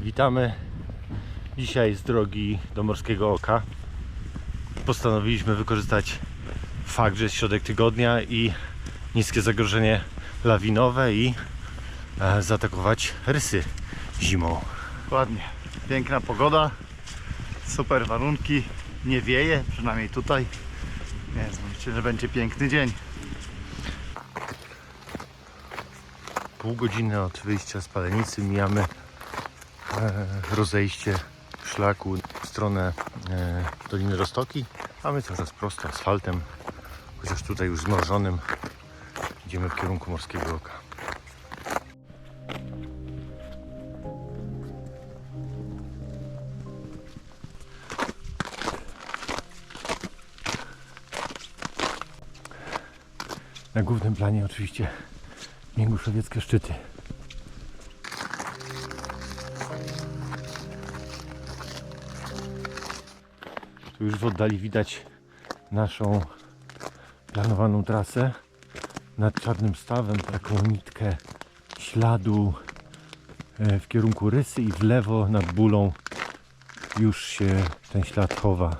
Witamy dzisiaj z drogi do Morskiego Oka. Postanowiliśmy wykorzystać fakt, że jest środek tygodnia i niskie zagrożenie lawinowe i zaatakować rysy zimą. Ładnie, piękna pogoda, super warunki, nie wieje, przynajmniej tutaj, więc myślę, że będzie piękny dzień. Pół godziny od wyjścia z Palenicy mijamy rozejście szlaku w stronę Doliny Roztoki, a my coraz prosto asfaltem, chociaż tutaj już zmrożonym, idziemy w kierunku Morskiego Oka. Na głównym planie oczywiście Mięguszowieckie szczyty. Tu już w oddali widać naszą planowaną trasę nad Czarnym Stawem, taką nitkę śladu w kierunku Rysy i w lewo nad Bulą już się ten ślad chowa.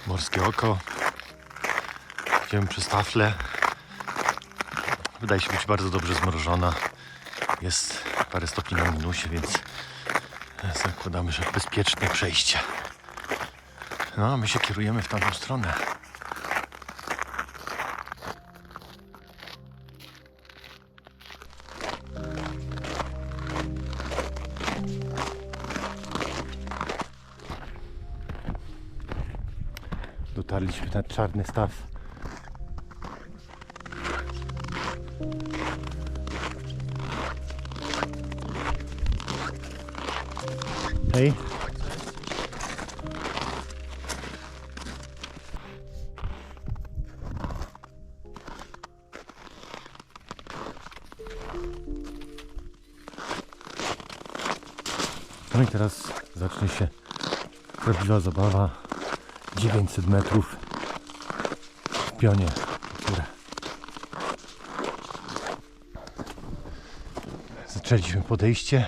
Morskie Oko. Idziemy przez taflę. Wydaje się być bardzo dobrze zmrożona. Jest parę stopni na minusie, więc zakładamy, że bezpieczne przejście. No, a my się kierujemy w tamtą stronę. Dotarliśmy na Czarny Staw. Hej. No i teraz zacznie się prawdziwa zabawa. 900 metrów w pionie. Zaczęliśmy podejście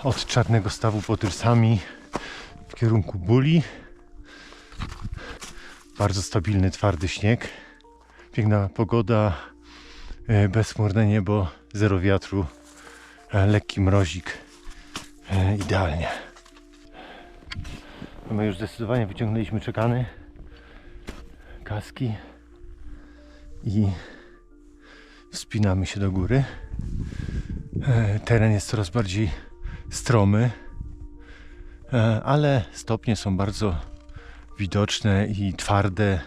od Czarnego Stawu pod Rysami w kierunku Buli. Bardzo stabilny, twardy śnieg. Piękna pogoda, bezchmurne niebo, zero wiatru, lekki mrozik. Idealnie. My już zdecydowanie wyciągnęliśmy czekany, kaski i wspinamy się do góry. Teren jest coraz bardziej stromy, ale stopnie są bardzo widoczne i twarde,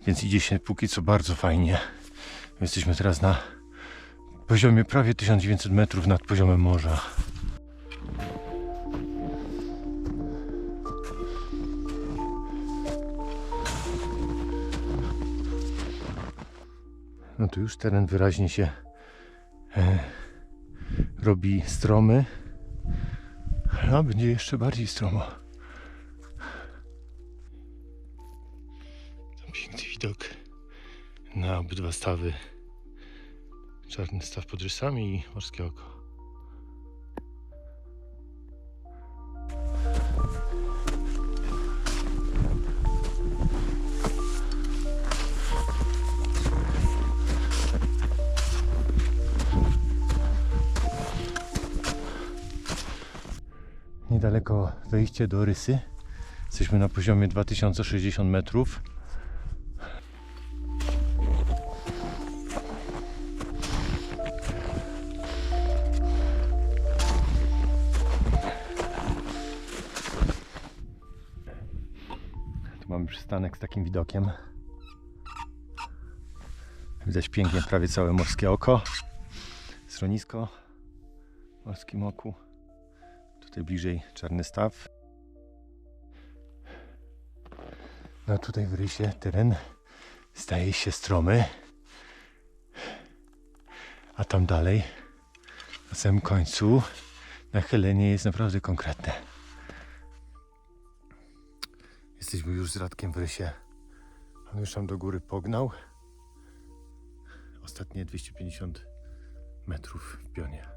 więc idzie się póki co bardzo fajnie. Jesteśmy teraz na poziomie prawie 1900 metrów nad poziomem morza. No tu już teren wyraźnie się robi stromy, a będzie jeszcze bardziej stromo. Tam piękny widok na obydwa stawy. Czarny Staw pod Rysami i Morskie Oko. Niedaleko wejście do Rysy. Jesteśmy na poziomie 2060 metrów. mamy przystanek z takim widokiem. Widać pięknie prawie całe morskie oko. Schronisko w Morskim Oku. Tutaj bliżej Czarny Staw. No tutaj w rysie teren staje się stromy. A tam dalej, na samym końcu, nachylenie jest naprawdę konkretne. Jesteśmy już z Radkiem w rysie. On już tam do góry pognał. Ostatnie 250 metrów w pionie.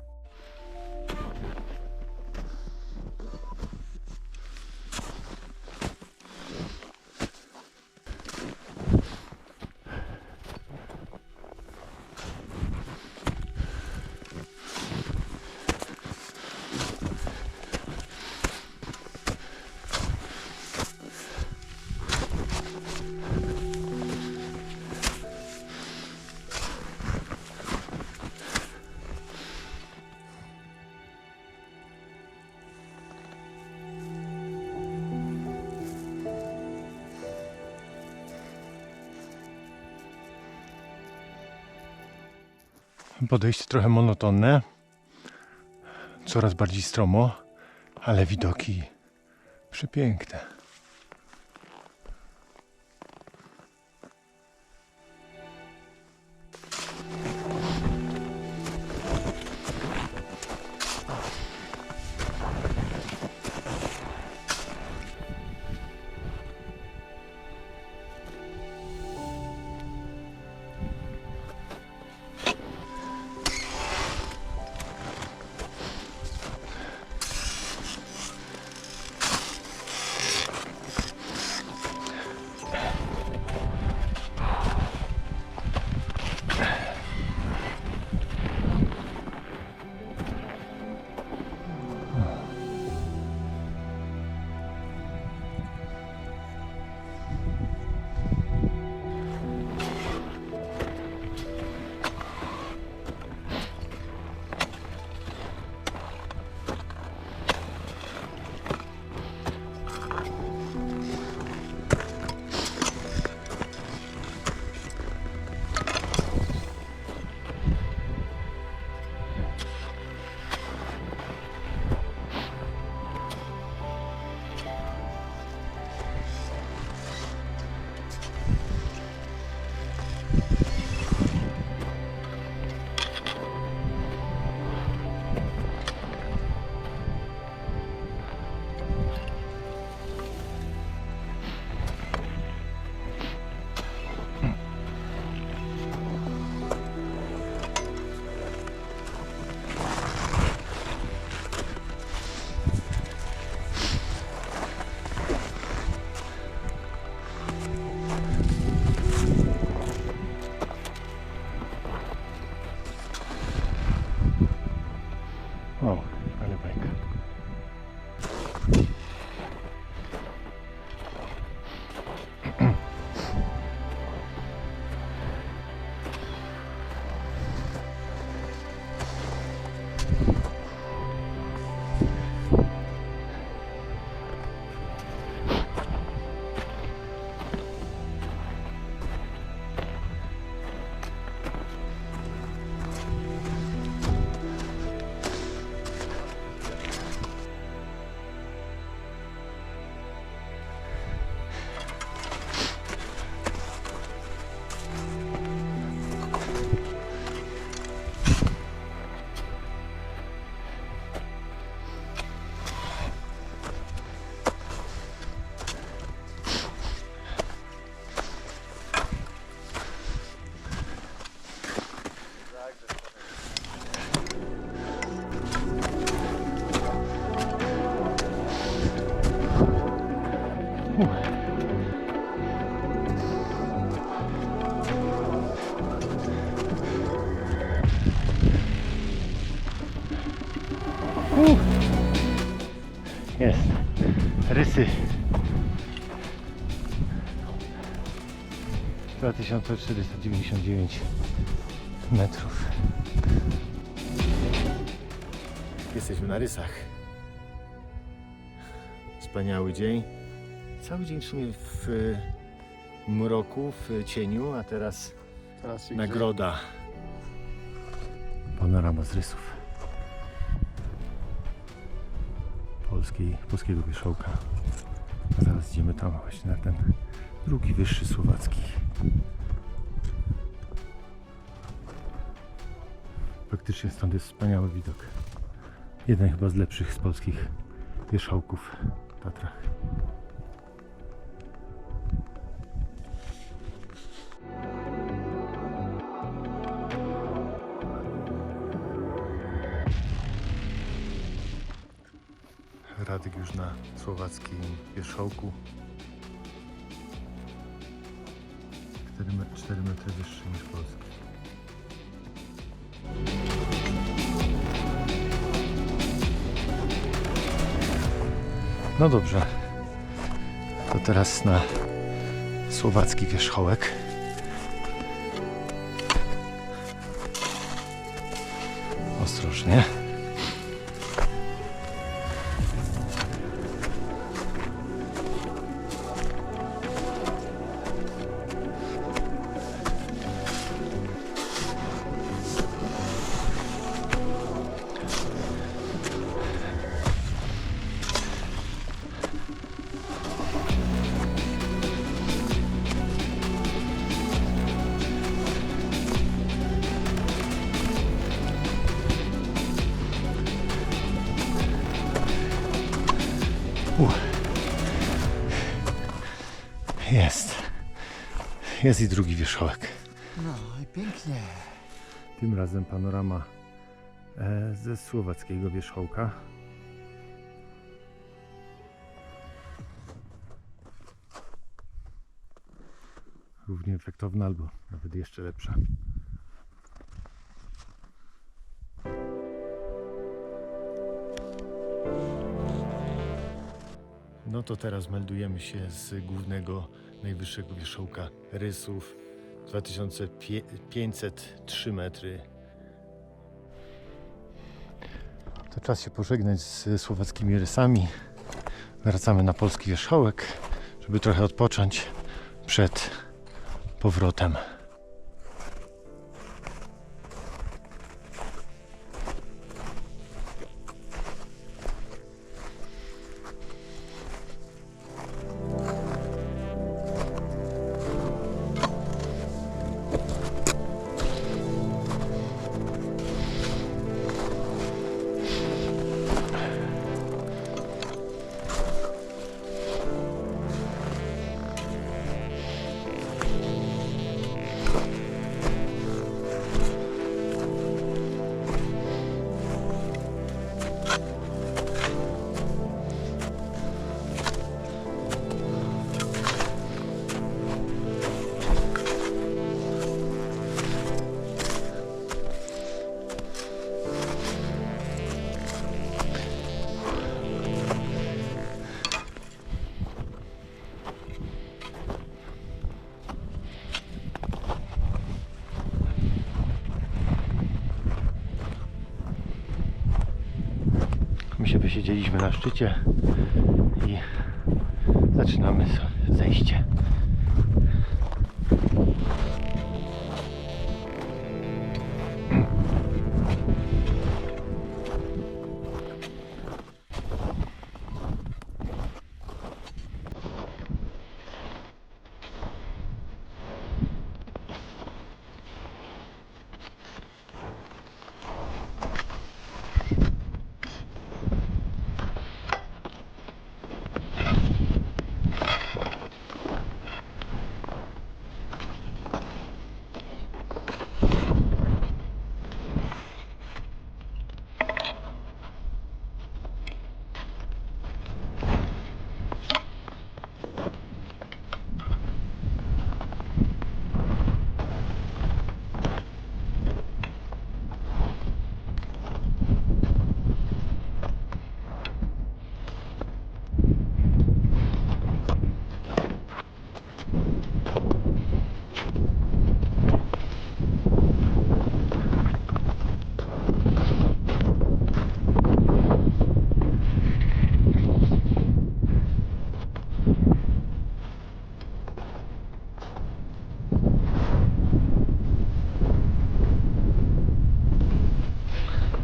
Podejście trochę monotonne, coraz bardziej stromo, ale widoki przepiękne. O, ale bajka. Jest. Rysy. 2499 metrów. Jesteśmy na Rysach. Wspaniały dzień. Cały dzień w sumie w mroku, w cieniu, a teraz nagroda. Panorama z rysów polskiego wierzchołka. A zaraz idziemy tam właśnie na ten drugi wyższy słowacki. Faktycznie stąd jest wspaniały widok. Jeden chyba z lepszych z polskich wierzchołków w Tatrach. Radek już na słowackim wierzchołku. 4 metry wyższy niż polski. No dobrze, to teraz na słowacki wierzchołek. Ostrożnie. Jest i drugi wierzchołek. No i pięknie. Tym razem panorama ze słowackiego wierzchołka. Równie efektowna albo nawet jeszcze lepsza. No to teraz meldujemy się z głównego, najwyższego wierzchołka Rysów. 2503 metry. To czas się pożegnać z słowackimi rysami. Wracamy na polski wierzchołek, żeby trochę odpocząć przed powrotem. My się wysiedzieliśmy na szczycie i zaczynamy zejście.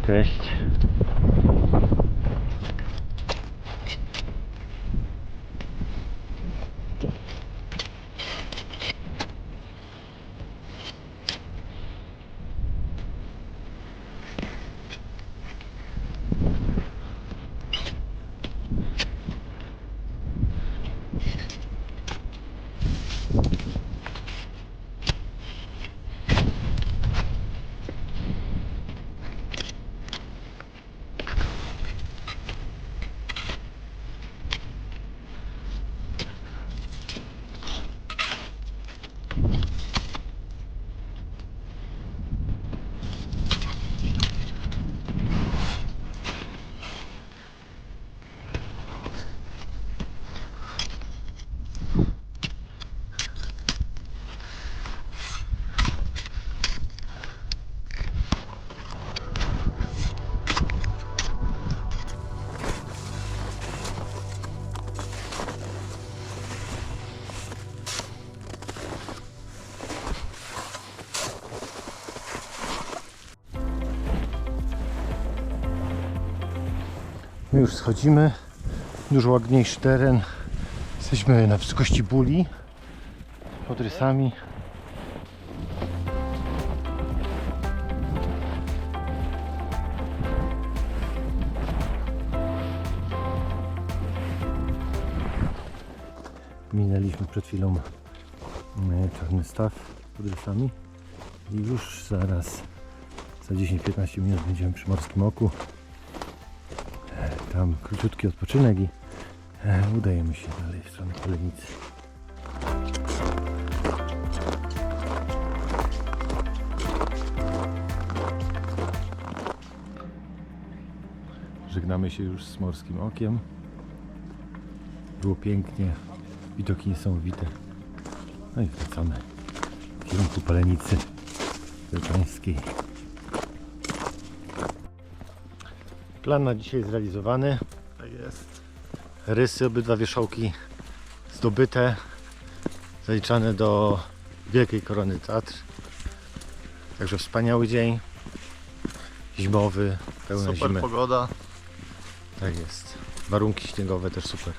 Cześć. My już schodzimy, dużo ładniejszy teren. Jesteśmy na wysokości Buli, pod rysami. Minęliśmy przed chwilą Czarny Staw pod rysami i już zaraz, za 10-15 minut będziemy przy Morskim Oku. Tam króciutki odpoczynek i udajemy się dalej w stronę Polenicy. Żegnamy się już z Morskim Okiem. Było pięknie, widoki niesamowite. No i wracamy w kierunku Polenicy Wielkańskiej. Plan na dzisiaj zrealizowany. Tak jest. Rysy, obydwa wierzchołki zdobyte, zaliczane do Wielkiej Korony Tatr. Także wspaniały dzień, zimowy, pełna Super zimy. pogoda. Tak jest. Warunki śniegowe też super.